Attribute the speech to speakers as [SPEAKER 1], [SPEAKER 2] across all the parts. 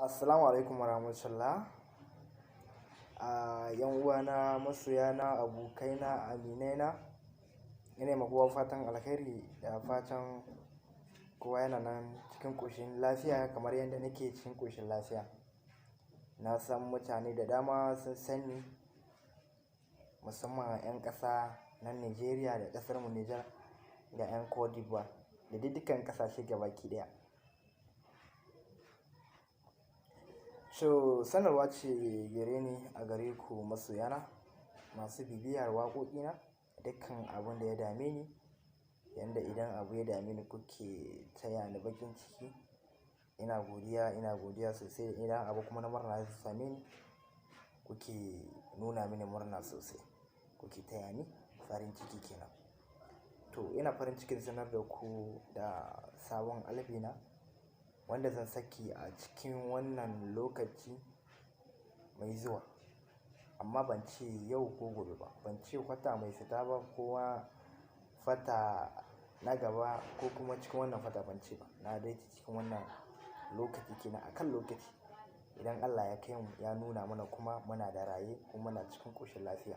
[SPEAKER 1] Assalamu alaikum warahmatullah. Yan uwana, masoyana, abokaina, aminaina, ina ma kowa fatan alkhairi da fatan kowa yana nan cikin ƙoshin lafiya kamar yadda nake cikin ƙoshin lafiya. Na san mutane da dama sun sani, musamman 'yan ƙasa na Nijeriya da ƙasarmu Nijar da 'yan Cote d'Ivoire da dukkan ƙasashe gabaki ɗaya. So sanarwa ce gare ni a gare ku masoyana masu bibiyar waƙoƙina, dukkan abun da ya dame ni, yanda idan abu ya dame ni kuke taya ni baƙin ciki, ina godiya sosai. Idan abu kuma na murna zai same ni, kuke nuna mini murna sosai, kuke taya ni farin ciki kenan. To ina farin cikin sanar da ku da sabon albina wanda zan saki a cikin wannan lokaci mai zuwa, amma ban ce yau ko gobe ba, ban ce wata mai fita ba ko fata na gaba ko kuma cikin wannan fata, ban ce ba. Na dai ce cikin wannan lokaci kenan, akan lokaci, idan Allah ya kai mu ya nuna mana kuma muna da raye kuma muna cikin ƙoshin lafiya.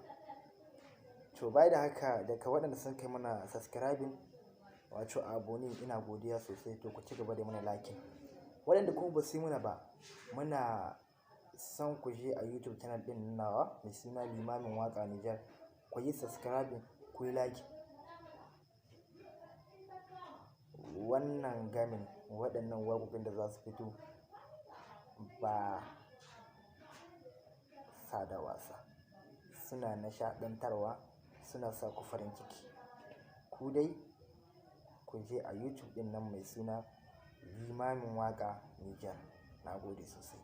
[SPEAKER 1] To bai da haka, daga waɗanda sun kai mana subscribing wato abone, ina godiya sosai. To ku ci gaba da mana like. Waɗanda kuma ba su yi mana ba, muna son ku je a YouTube channel ɗin nawa mai suna Limamin Waƙa Nijar, ku yi subscribing, ku yi like. Wannan gamin waɗannan waƙoƙin da za su fito ba sa da wasa, suna nishaɗantarwa, suna sa ku farin ciki. Ku dai ku je a YouTube ɗin nan mai suna Limamin Waƙa Nijar. Na gode sosai.